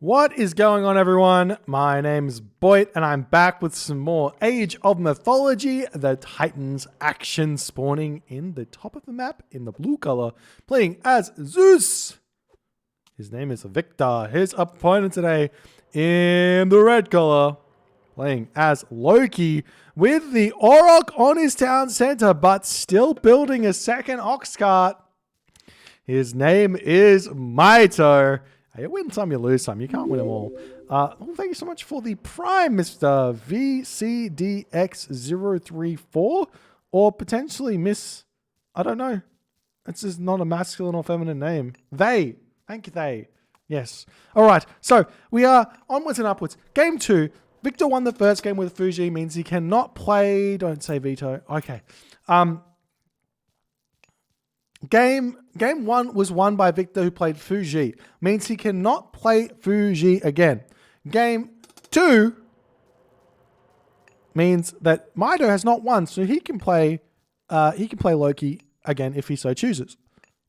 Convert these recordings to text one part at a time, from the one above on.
What is going on, everyone? My name's Boit, and I'm back with some more Age of Mythology, the Titans action spawning in the top of the map in the blue color, playing as Zeus. His name is Victor. His opponent today in the red color, playing as Loki with the Auroch on his town center, but still building a second ox cart. His name is Mito. You win some, you lose some. You can't win them all. Well, thank you so much for the Prime, Mr. VCDX034. Or potentially Miss... I don't know. It's just not a masculine or feminine name. They. Thank you, they. Yes. All right. So, we are onwards and upwards. Game 2. Victor won the first game with Fuji. Means he cannot play... Don't say veto. Okay. Game 1 was won by Victor, who played Fuji. Means he cannot play Fuji again. Game 2 means that Mito has not won, so he can play Loki again if he so chooses.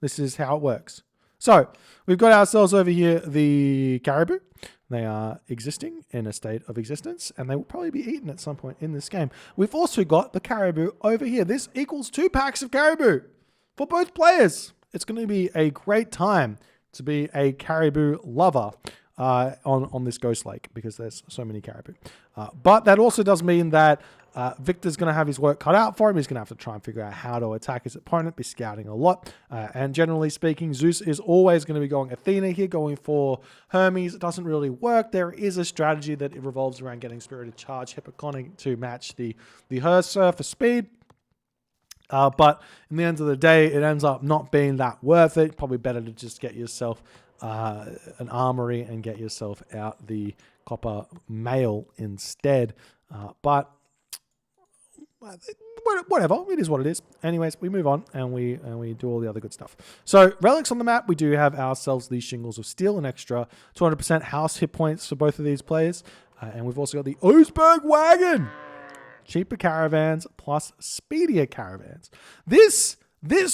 This is how it works. So we've got ourselves over here the caribou. They are existing in a state of existence, and they will probably be eaten at some point in this game. We've also got the caribou over here. This equals 2 packs of caribou for both players. It's going to be a great time to be a caribou lover on this Ghost Lake because there's so many caribou. But that also does mean that Victor's going to have his work cut out for him. He's going to have to try and figure out how to attack his opponent, be scouting a lot. And generally speaking, Zeus is always going to be going Athena here, going for Hermes. It doesn't really work. There is a strategy that it revolves around getting Spirited Charge Hippoconic to match the Herser for speed. But in the end of the day, it ends up not being that worth it. Probably better to just get yourself an armory and get yourself out the copper mail instead. But whatever, it is what it is. Anyways, we move on and we do all the other good stuff. So relics on the map, we do have ourselves these Shingles of Steel, an extra 200% house hit points for both of these players. And we've also got the Oseberg Wagon. Cheaper caravans plus speedier caravans. This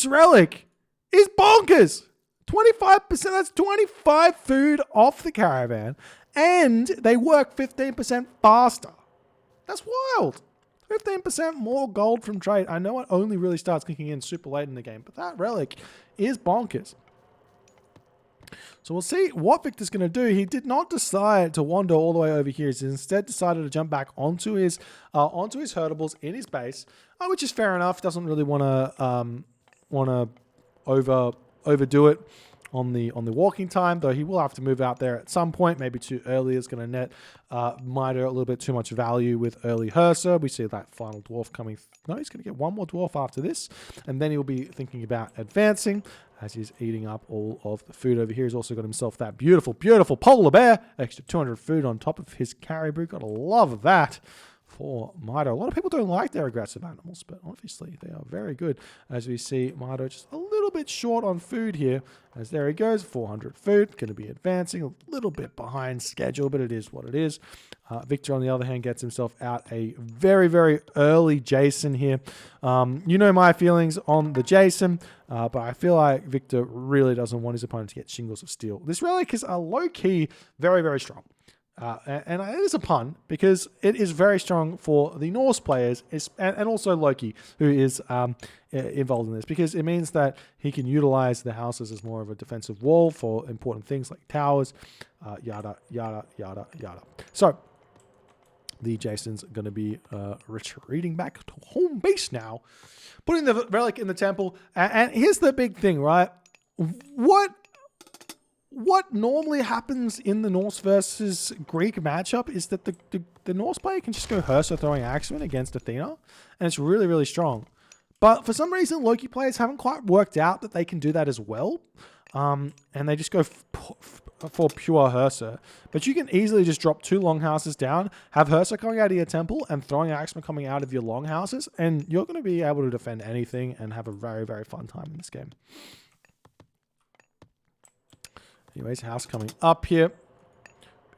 relic is bonkers. 25%, that's 25 food off the caravan. And they work 15% faster. That's wild. 15% more gold from trade. I know it only really starts kicking in super late in the game, but that relic is bonkers. So we'll see what Victor's going to do. He did not decide to wander all the way over here. He instead decided to jump back onto his herdables in his base, which is fair enough. Doesn't really want to overdo it on the walking time, though he will have to move out there at some point. Maybe too early is going to net Mito a little bit too much value with early Herser. We see that final dwarf coming. No, he's going to get one more dwarf after this, and then he'll be thinking about advancing as he's eating up all of the food over here. He's also got himself that beautiful, beautiful polar bear. Extra 200 food on top of his caribou. Gotta love that for Mito. A lot of people don't like their aggressive animals, but obviously they are very good. As we see Mito just a little bit short on food here, as there he goes, 400 food, going to be advancing a little bit behind schedule, but it is what it is. Victor, on the other hand, gets himself out a very, very early Jason here. You know my feelings on the Jason, but I feel like Victor really doesn't want his opponent to get Shingles of Steel. This relic is a low-key very, very strong. And it is a pun because it is very strong for the Norse players and also Loki, who is involved in this, because it means that he can utilize the houses as more of a defensive wall for important things like towers, yada, yada, yada, yada. So the Jason's going to be retreating back to home base now, putting the relic in the temple. And here's the big thing, right? What normally happens in the Norse versus Greek matchup is that the Norse player can just go Herser throwing Axeman against Athena, and it's really, really strong. But for some reason, Loki players haven't quite worked out that they can do that as well, and they just go for pure Herser. But you can easily just drop 2 longhouses down, have Herser coming out of your temple, and throwing Axeman coming out of your longhouses, and you're going to be able to defend anything and have a very, very fun time in this game. Anyways, house coming up here.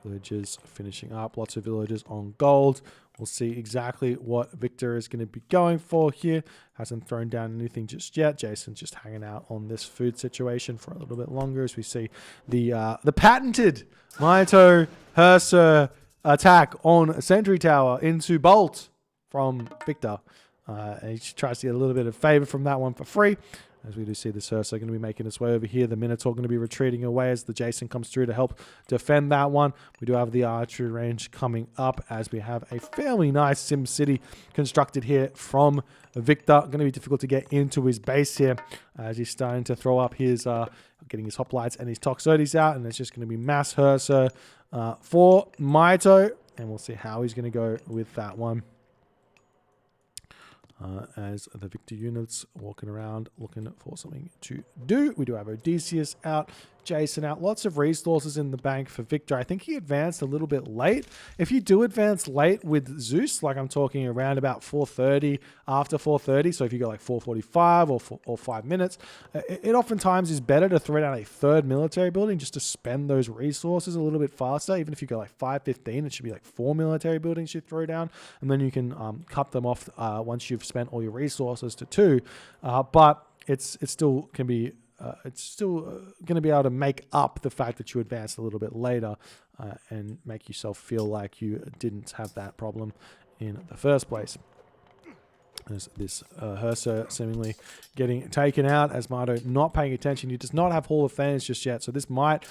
Villagers finishing up. Lots of villagers on gold. We'll see exactly what Victor is going to be going for here. Hasn't thrown down anything just yet. Jason's just hanging out on this food situation for a little bit longer as we see the patented Mito Herser attack on Sentry Tower into Bolt from Victor. And he tries to get a little bit of favor from that one for free. As we do see the Cersei going to be making its way over here. The Minotaur going to be retreating away as the Jason comes through to help defend that one. We do have the archery range coming up as we have a fairly nice Sim City constructed here from Victor. Going to be difficult to get into his base here as he's starting to throw up his, getting his hoplites and his Toxotes out. And it's just going to be mass Herser for Mito. And we'll see how he's going to go with that one. As the Victor units walking around looking for something to do. We do have Odysseus out, Jason out. Lots of resources in the bank for Victor. I think he advanced a little bit late. If you do advance late with Zeus, like I'm talking around about 4:30, after 4:30, so if you go like 4:45 or 5 minutes, it oftentimes is better to throw down a third military building just to spend those resources a little bit faster. Even if you go like 5:15, it should be like 4 military buildings you throw down, and then you can cut them off once you've spent all your resources to 2. But it still can be. It's still going to be able to make up the fact that you advanced a little bit later and make yourself feel like you didn't have that problem in the first place. As this Herser seemingly getting taken out as Mito not paying attention. He does not have Hall of Fames just yet, so this might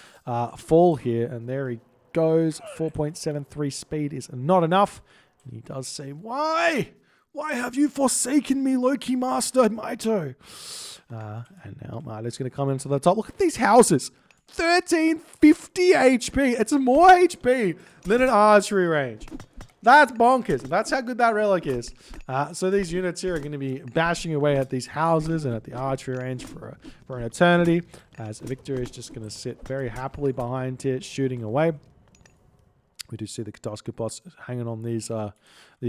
fall here. And there he goes. 4.73 speed is not enough. And he does say, why? Why have you forsaken me, Loki Master Mito? And now Mito's going to come into the top. Look at these houses. 1350 HP. It's more HP than an archery range. That's bonkers. That's how good that relic is. So these units here are going to be bashing away at these houses and at the archery range for an eternity. As Victor is just going to sit very happily behind it, shooting away. We do see the Katoskopots hanging on these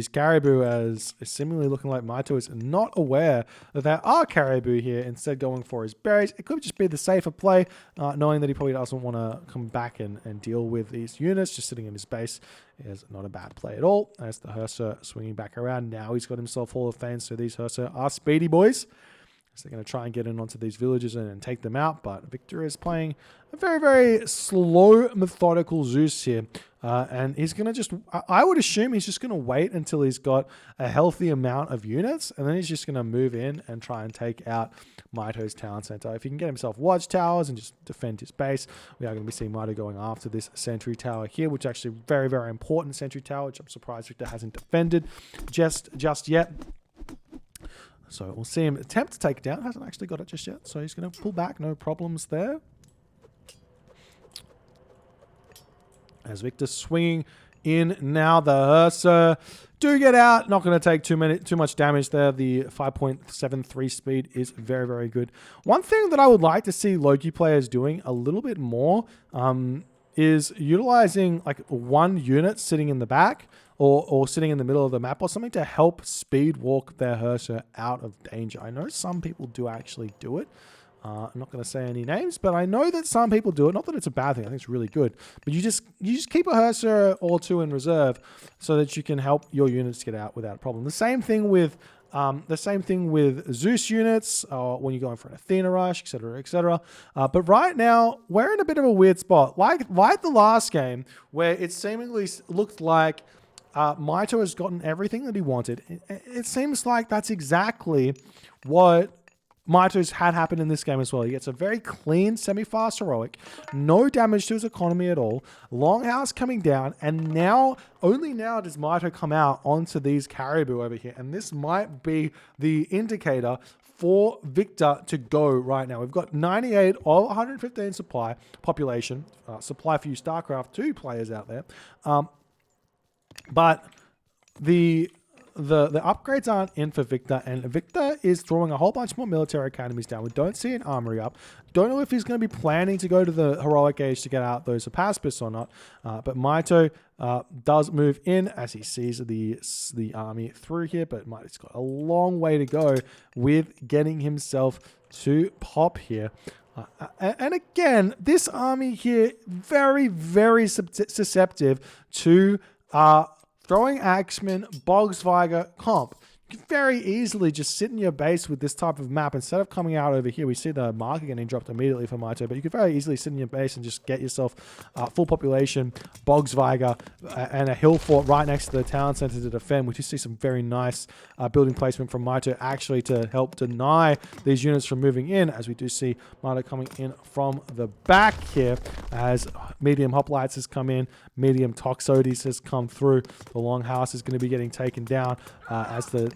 caribou as seemingly looking like Mito is not aware that there are caribou here, instead going for his berries. It could just be the safer play, knowing that he probably doesn't want to come back and deal with these units. Just sitting in his base is not a bad play at all. As the Herser swinging back around. Now he's got himself Hall of Fame, so these Herser are speedy boys. So they're going to try and get in onto these villages and take them out. But Victor is playing a very, very slow, methodical Zeus here. And he's going to just, I would assume he's just going to wait until he's got a healthy amount of units. And then he's just going to move in and try and take out Mito's town center. If he can get himself watchtowers and just defend his base, we are going to be seeing Mito going after this sentry tower here, which is actually very, very important sentry tower, which I'm surprised Victor hasn't defended just yet. So we'll see him attempt to take it down. Hasn't actually got it just yet. So he's going to pull back. No problems there. As Victor swinging in now. The Herser do get out. Not going to take too much damage there. The 5.73 speed is very, very good. One thing that I would like to see Loki players doing a little bit more is utilizing like one unit sitting in the back or sitting in the middle of the map or something to help speed walk their Herser out of danger. I know some people do actually do it. I'm not going to say any names, but I know that some people do it. Not that it's a bad thing. I think it's really good. But you just keep a Herser or two in reserve so that you can help your units get out without a problem. The same thing with Zeus units when you're going for an Athena rush, etc., etc. But right now we're in a bit of a weird spot, like the last game where it seemingly looked like Mito has gotten everything that he wanted. It seems like that's exactly what Mito's had happened in this game as well. He gets a very clean semi-fast heroic, no damage to his economy at all, Longhouse coming down, and now, only now does Mito come out onto these caribou over here, and this might be the indicator for Victor to go right now. We've got 98 of 115 supply population, supply for you StarCraft 2 players out there, but the upgrades aren't in for Victor, and Victor is throwing a whole bunch more military academies down. We don't see an armory up. Don't know if he's going to be planning to go to the heroic age to get out those Apaspis or not. But Mito does move in as he sees the army through here, but Mito's got a long way to go with getting himself to pop here. And again, this army here, very, very susceptible to throwing Axeman, Bogsviger, Comp. You can very easily just sit in your base with this type of map. Instead of coming out over here, we see the marker getting dropped immediately for Mito, but you could very easily sit in your base and just get yourself full population, Bogsviger, and a hill fort right next to the town center to defend. We do see some very nice building placement from Mito actually to help deny these units from moving in, as we do see Mito coming in from the back here as medium hoplites has come in, medium Toxotes has come through. The longhouse is going to be getting taken down as the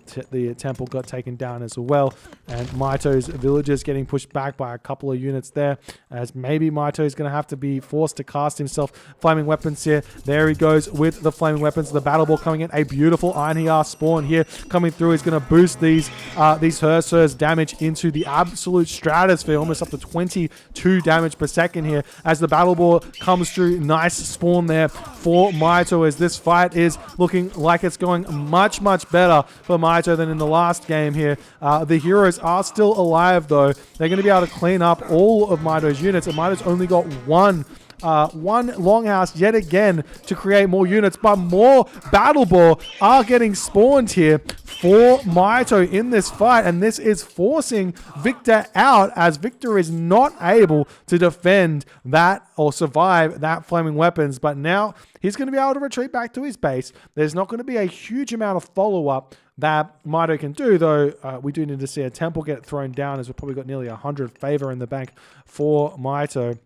temple got taken down as well, and Mito's villagers getting pushed back by a couple of units there, as maybe Mito is going to have to be forced to cast himself flaming weapons here. There he goes with the flaming weapons. The battle ball coming in, a beautiful Iron Hear spawn here coming through is going to boost these Hersir's damage into the absolute stratosphere, almost up to 22 damage per second here as the battle ball comes through. Nice spawn there for Mito, as this fight is looking like it's going much better for Mito than in the last game here. The heroes are still alive though. They're going to be able to clean up all of Mito's units, and Mito's only got one longhouse yet again to create more units, but more battle ball are getting spawned here for Mito in this fight, and this is forcing Victor out, as Victor is not able to defend that or survive that flaming weapons. But now he's going to be able to retreat back to his base. There's not going to be a huge amount of follow-up that Mito can do, though. We do need to see a temple get thrown down, as we've probably got nearly 100 favor in the bank for Mito.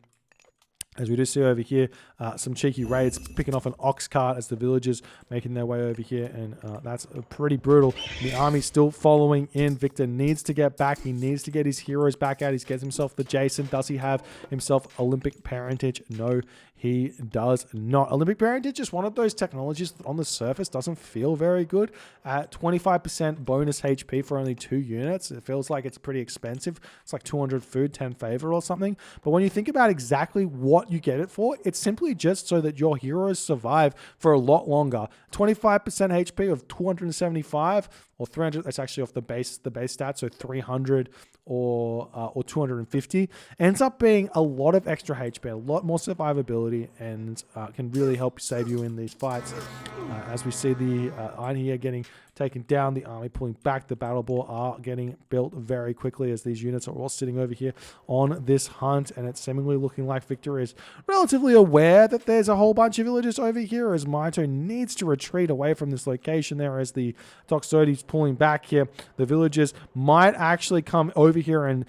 As we do see over here, some cheeky raids picking off an ox cart as the villagers making their way over here, and that's pretty brutal. The army's still following in. Victor needs to get back. He needs to get his heroes back out. He's getting himself the Jason. Does he have himself Olympic parentage? No, he does not. Olympic parentage is one of those technologies that on the surface doesn't feel very good. At 25% bonus HP for only 2 units, it feels like it's pretty expensive. It's like 200 food, 10 favor or something. But when you think about exactly what you get it for, it's simply just so that your heroes survive for a lot longer. 25% HP of 275 or 300, that's actually off the base stat, so 300 or 250 ends up being a lot of extra HP, a lot more survivability, and can really help save you in these fights. As we see the Iron Hear getting taken down, the army pulling back, the battle ball are getting built very quickly as these units are all sitting over here on this hunt, and it's seemingly looking like Victor is relatively aware that there's a whole bunch of villagers over here, as Mito needs to retreat away from this location there as the Toxotes pulling back here. The villagers might actually come over here and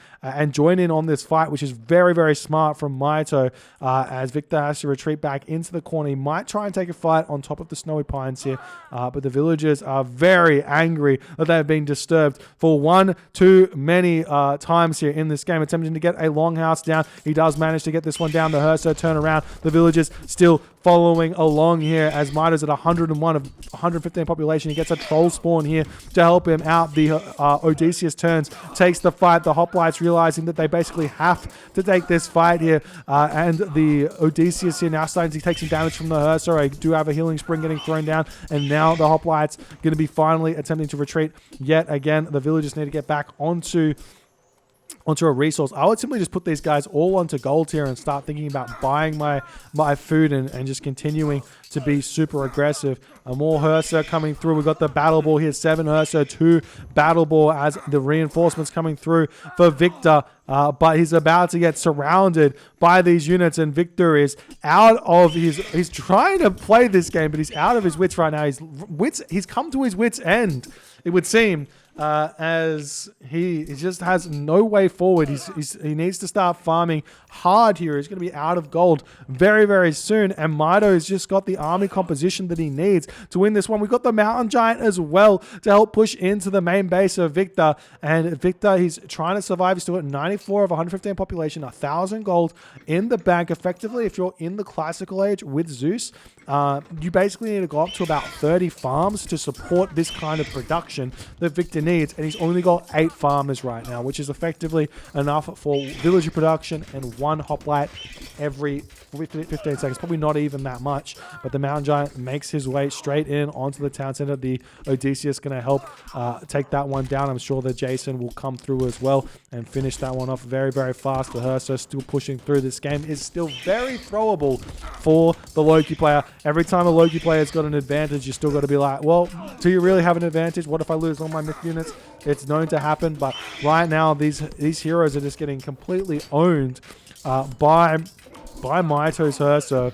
join in on this fight, which is very smart from Mito, as Victor has to retreat back into the corner. He might try and take a fight on top of the snowy pines here, but the villagers are very angry that they've been disturbed for one too many times here in this game, attempting to get a longhouse down. He does manage to get this one down. The Hersir turn around. The villagers still following along here as Mito's at 101 of 115 population. He gets a troll spawn here to help him out. The Odysseus turns, takes the fight. The hoplites realizing that they basically have to take this fight here, and the Odysseus here now starting to take some damage from the Hersir. I do have a healing spring getting thrown down, and now the hoplites going to be finally attempting to retreat yet again. The villagers need to get back onto a resource. I would simply just put these guys all onto gold tier and start thinking about buying my food and just continuing to be super aggressive. More Hersir coming through. We've got the battle ball here, 7 Hersir, 2 battle ball as the reinforcements coming through for Victor, but he's about to get surrounded by these units, and Victor is out of he's trying to play this game, but he's out of his wits right now. He's come to his wits end, it would seem, as he just has no way forward. He needs to start farming hard here. He's going to be out of gold very soon, and Mito has just got the army composition that he needs to win this one. We've got the Mountain Giant as well to help push into the main base of Victor, and Victor, he's trying to survive. He's still at 94 of 115 population, 1,000 gold in the bank. Effectively, if you're in the classical age with Zeus, you basically need to go up to about 30 farms to support this kind of production that Victor Victor needs, and he's only got 8 farmers right now, which is effectively enough for villager production and 1 hoplite every 15 seconds. Probably not even that much, but the Mountain Giant makes his way straight in onto the town center. The Odysseus going to help take that one down. I'm sure that Jason will come through as well and finish that one off very, very fast. The Herso still pushing through. This game is still very throwable for the Loki player. Every time a Loki player's got an advantage, you still got to be like, well, do you really have an advantage? What if I lose all my myth units? It's known to happen, but right now these heroes are just getting completely owned by Mito's Herso.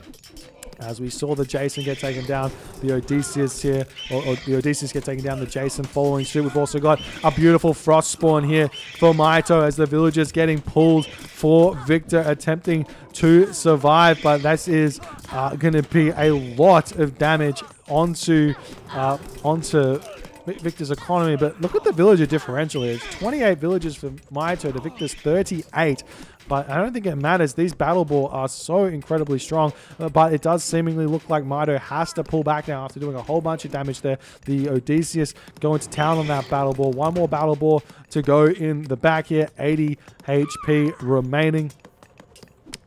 As we saw the Jason get taken down, the Odysseus here, or the Odysseus get taken down, the Jason following suit. We've also got a beautiful frost spawn here for Mito as the villagers getting pulled for Victor, attempting to survive. But this is going to be a lot of damage onto Victor's economy. But look at the villager differential here. It's 28 villagers for Mito to Victor's 38. But I don't think it matters. These Battle Ball are so incredibly strong. But it does seemingly look like Mito has to pull back now after doing a whole bunch of damage there. The Odysseus going to town on that Battle Ball. One more Battle Ball to go in the back here. 80 HP remaining.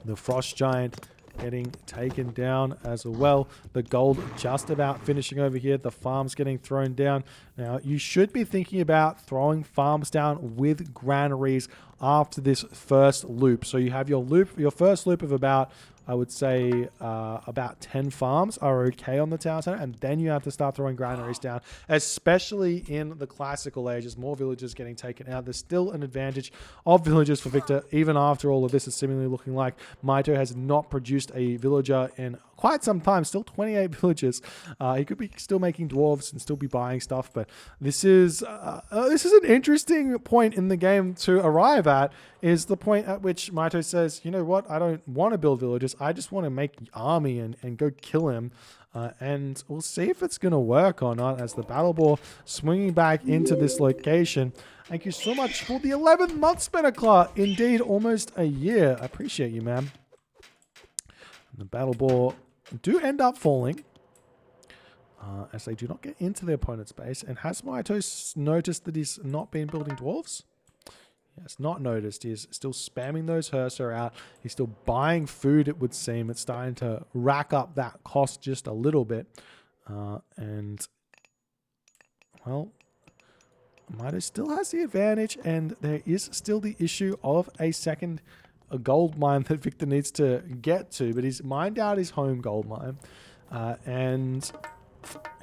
The Frost Giant getting taken down as well. The gold just about finishing over here. The farms getting thrown down. Now, you should be thinking about throwing farms down with granaries after this first loop. So you have your first loop of about, I would say, about 10 farms are okay on the town center, and then you have to start throwing granaries down, especially in the classical ages. More villagers getting taken out. There's still an advantage of villagers for Victor, even after all of this is seemingly looking like Mito has not produced a villager in quite some time. Still 28 villagers. He could be still making dwarves and still be buying stuff, but this is an interesting point in the game to arrive at, is the point at which Mito says, you know what, I don't want to build villages, I just want to make army and go kill him. And we'll see if it's going to work or not as the Battle Ball swinging back into this location. Thank you so much for the 11th month, Spinaclaw. Indeed, almost a year. I appreciate you, man. The Battle Ball do end up falling as they do not get into their opponent's base. And has Mito noticed that he's not been building dwarves? Yes, not noticed. He's still spamming those Herso out. He's still buying food, it would seem. It's starting to rack up that cost just a little bit. And, well, Mito still has the advantage, and there is still the issue of a gold mine that Victor needs to get to, but he's mined out his home gold mine, and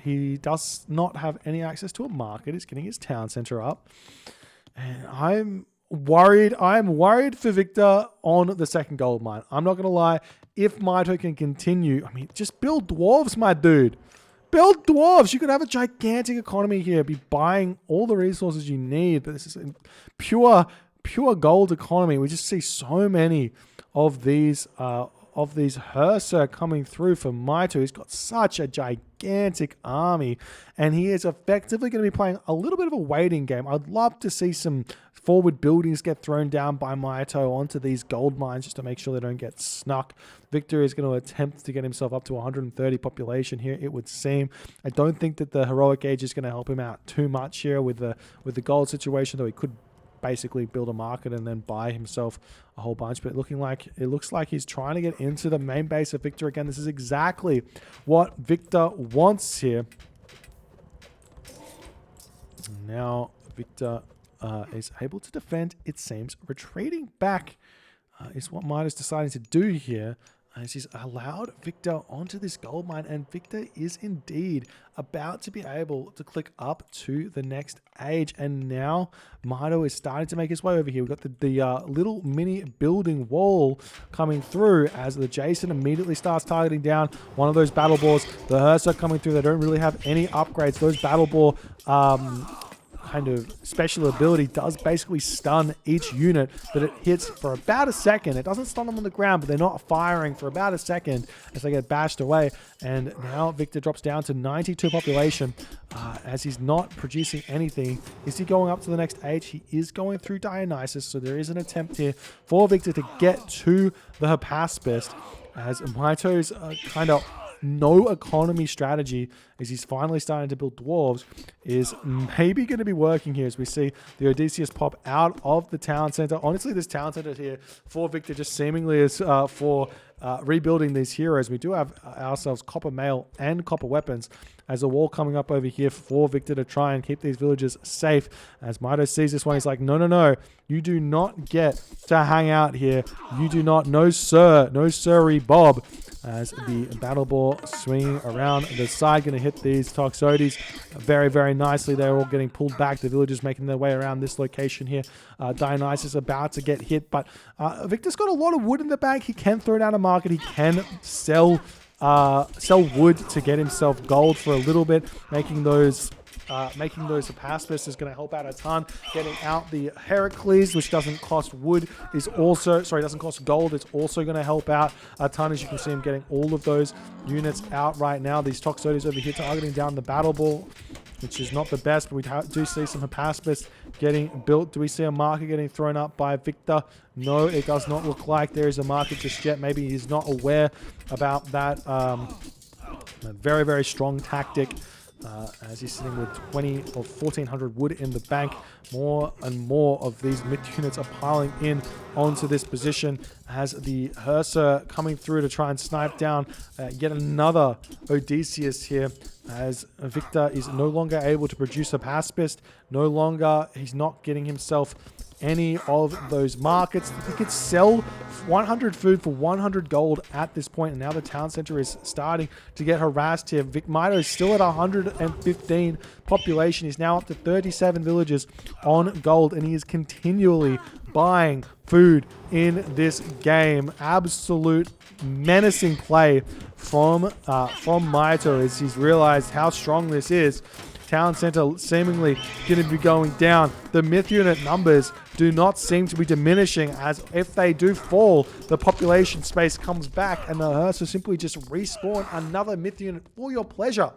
he does not have any access to a market. He's getting his town center up, and I'm worried for Victor on the second gold mine. I'm not gonna lie. If Mito can continue, I mean, just build dwarves, my dude. Build dwarves. You could have a gigantic economy here, be buying all the resources you need, but this is a pure gold economy. We just see so many of these Herso coming through for Mito. He's got such a gigantic army, and he is effectively going to be playing a little bit of a waiting game. I'd love to see some forward buildings get thrown down by Mito onto these gold mines just to make sure they don't get snuck. Victor is going to attempt to get himself up to 130 population here, it would seem. I don't think that the heroic age is going to help him out too much here with the gold situation, though he could basically build a market and then buy himself a whole bunch. But it looks like he's trying to get into the main base of Victor again. This is exactly what Victor wants here. Now Victor is able to defend, it seems. Retreating back is what Mito's deciding to do here, as he's allowed Victor onto this gold mine, and Victor is indeed about to be able to click up to the next age. And now Mito is starting to make his way over here. We've got the little mini building wall coming through as the Jason immediately starts targeting down one of those Battle Balls. The Herso coming through, they don't really have any upgrades. Those Battle Ball kind of special ability does basically stun each unit that it hits for about a second. It doesn't stun them on the ground, but they're not firing for about a second as they get bashed away. And now Victor drops down to 92 population as he's not producing anything. Is he going up to the next age? He is going through Dionysus, so there is an attempt here for Victor to get to the Hypaspist as Mito's kind of no economy strategy, as he's finally starting to build dwarves, is maybe going to be working here, as we see the Odysseus pop out of the town center. Honestly, this town center here for Victor just seemingly is for rebuilding these heroes. We do have ourselves copper mail and copper weapons as a wall coming up over here for Victor to try and keep these villagers safe. As Mito sees this one, he's like, no, you do not get to hang out here. You do not, no sir, no sirree Bob. As the battle ball swinging around the side, going to hit these Toxotes very, very nicely. They're all getting pulled back. The villagers making their way around this location here. Dionysus about to get hit, but Victor's got a lot of wood in the bank. He can throw down a market. He can sell wood to get himself gold for a little bit, making those Hephaestus is going to help out a ton. Getting out the Heracles, which doesn't cost wood, doesn't cost gold. It's also going to help out a ton, as you can see him getting all of those units out right now. These Toxotes over here targeting down the battle ball, which is not the best, but we do see some Hephaestus getting built. Do we see a marker getting thrown up by Victor? No, it does not look like there is a marker just yet. Maybe he's not aware about that very, very strong tactic. As he's sitting with 20 or 1,400 wood in the bank. More and more of these myth units are piling in onto this position as the Hersa coming through to try and snipe down yet another Odysseus here, as Victor is no longer able to produce a pacifist. No longer, he's not getting himself any of those markets. He could sell 100 food for 100 gold at this point, and now the town center is starting to get harassed here. Mito is still at 115 population. He's now up to 37 villages on gold, and he is continually buying food in this game. Absolute menacing play from Mito, as he's realized how strong this is. Town center seemingly going to be going down. The myth unit numbers do not seem to be diminishing, as if they do fall, the population space comes back and the Hearse will simply just respawn another myth unit for your pleasure.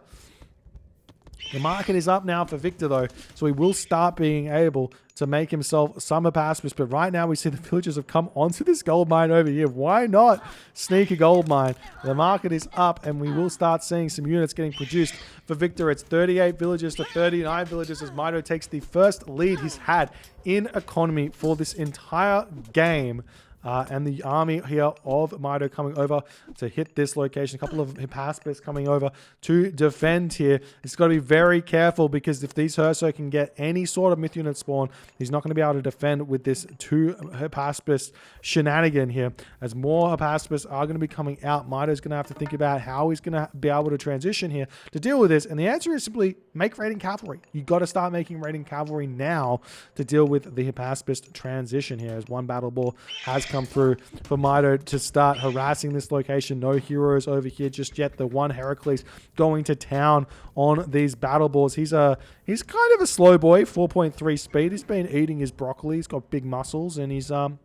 The market is up now for Victor, though, so he will start being able to make himself some Hephaestus. But right now we see the villagers have come onto this gold mine over here. Why not sneak a gold mine? The market is up, and we will start seeing some units getting produced for Victor. It's 38 villages to 39 villages as Mito takes the first lead he's had in economy for this entire game. And the army here of Mito coming over to hit this location. A couple of Hephaestus coming over to defend here. He's got to be very careful, because if these Herso can get any sort of myth unit spawn, he's not going to be able to defend with this 2 Hephaestus shenanigan here. As more Hephaestus are going to be coming out, Mito's going to have to think about how he's going to be able to transition here to deal with this. And the answer is simply make raiding cavalry. You got to start making raiding cavalry now to deal with the Hephaestus transition here, as one battle ball has come through for Mito to start harassing this location. No heroes over here just yet. The one Heracles going to town on these battle balls. He's kind of a slow boy, 4.3 speed. He's been eating his broccoli. He's got big muscles, and he's doing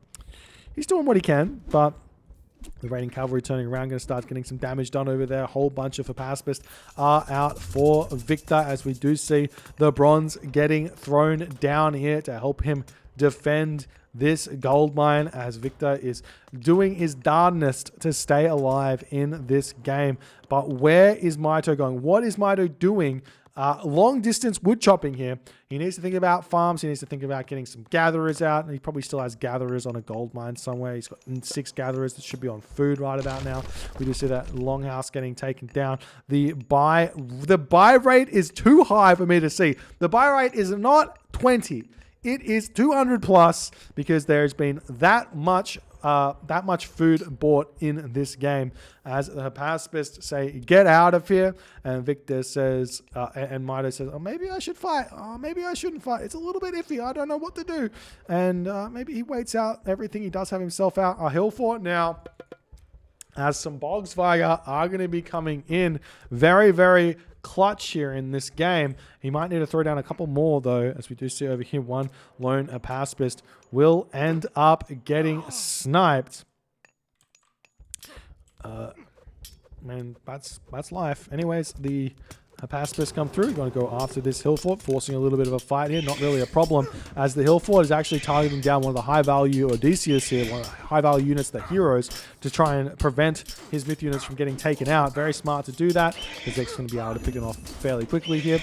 what he can, but the raiding cavalry turning around, going to start getting some damage done over there. A whole bunch of Hephaestus are out for Victor, as we do see the bronze getting thrown down here to help him defend this gold mine, as Victor is doing his darndest to stay alive in this game. But where is Mito going? What is Mito doing? Long distance wood chopping here. He needs to think about farms. He needs to think about getting some gatherers out. And he probably still has gatherers on a gold mine somewhere. He's got 6 gatherers that should be on food right about now. We do see that longhouse getting taken down. The buy rate is too high for me to see. The buy rate is not 20. It is 200 plus, because there's been that much food bought in this game. As the Hephaestus say, get out of here. And Victor says, and Mito says, oh, maybe I should fight. Oh, maybe I shouldn't fight. It's a little bit iffy. I don't know what to do. And maybe he waits out everything. He does have himself out a hill fort now, as some Bogsviger are going to be coming in. Very, very clutch here in this game. He might need to throw down a couple more, though, as we do see over here, one lone Hephaestus will end up getting sniped. man, that's life. Anyways, the Pacifists come through. Going to go after this hill fort, forcing a little bit of a fight here. Not really a problem, as the hill fort is actually targeting down one of the high-value Odysseus here, one of the high-value units, the heroes, to try and prevent his myth units from getting taken out. Very smart to do that, because they're going to be able to pick it off fairly quickly here.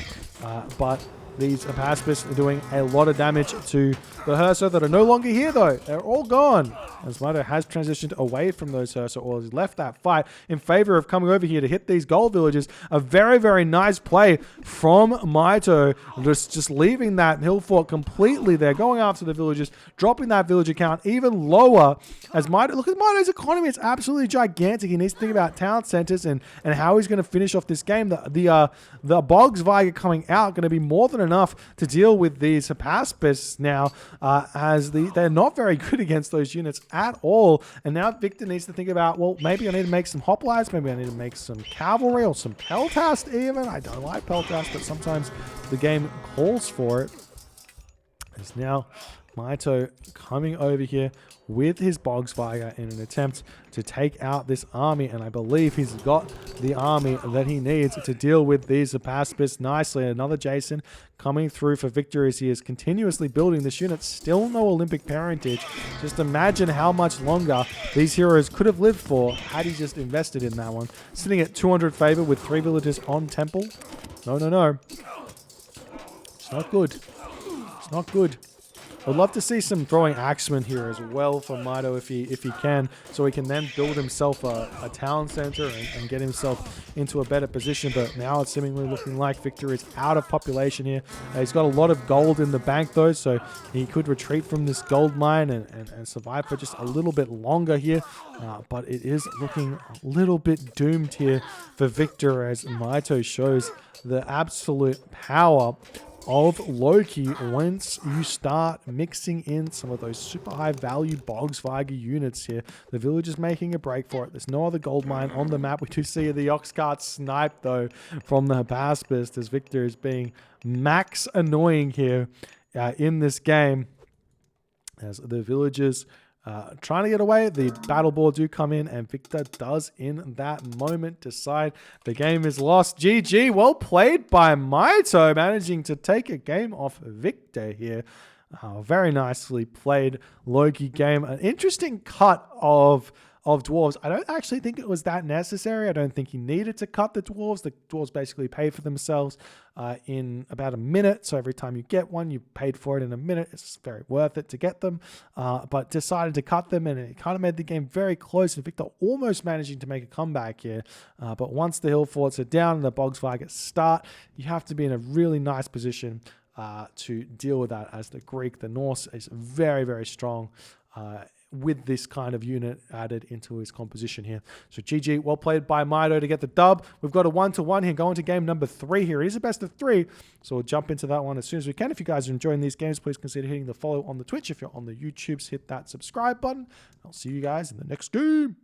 But these Pacifists are doing a lot of damage to the Hersa that are no longer here, though. They're all gone, as Mito has transitioned away from those Hersa, or has left that fight in favor of coming over here to hit these gold villages. A very, very nice play from Mito, just leaving that hill fort completely there, going after the villages, dropping that villager count even lower. As Mito, look at Mito's economy, it's absolutely gigantic. He needs to think about town centers and how he's going to finish off this game. The Bogs Viger coming out going to be more than enough to deal with these Pacifists now, as they're not very good against those units at all. And now Victor needs to think about, well, maybe I need to make some hoplites, maybe I need to make some cavalry or some peltast even. I don't like peltast, but sometimes the game calls for it. As now Mito coming over here with his Bogsviger in an attempt to take out this army, and I believe he's got the army that he needs to deal with these Pacifists nicely. Another Jason coming through for victory as he is continuously building this unit. Still no Olympic parentage. Just imagine how much longer these heroes could have lived for had he just invested in that one. Sitting at 200 favor with 3 villagers on temple. No. It's not good. It's not good. I'd love to see some throwing axemen here as well for Mito if he can, so he can then build himself a town center and get himself into a better position. But now it's seemingly looking like Victor is out of population here. He's got a lot of gold in the bank though, so he could retreat from this gold mine and survive for just a little bit longer here. But it is looking a little bit doomed here for Victor, as Mito shows the absolute power of Loki once you start mixing in some of those super high value Bogsviger units here. The village is making a break for it. There's no other gold mine on the map. We do see the ox cart sniped though from the Pacificist, as Victor is being max annoying here in this game, as the villagers trying to get away. The battle board do come in, and Victor does in that moment decide the game is lost. GG, well played by Mito, managing to take a game off Victor here. Very nicely played Loki game. An interesting cut of dwarves. I don't actually think it was that necessary. I don't think he needed to cut the dwarves. The dwarves basically pay for themselves in about a minute. So every time you get one, you paid for it in a minute. It's very worth it to get them. But decided to cut them, and it kind of made the game very close. And Victor almost managing to make a comeback here. But once the hill forts are down and the Bogsviger start, you have to be in a really nice position to deal with that, as the Norse is very, very strong with this kind of unit added into his composition here. So GG, well played by Mito to get the dub. We've got a 1-1 here, going to game number 3 here. It is a best of 3, so we'll jump into that one as soon as we can. If you guys are enjoying these games, please consider hitting the follow on the Twitch. If you're on the YouTubes, hit that subscribe button. I'll see you guys in the next game.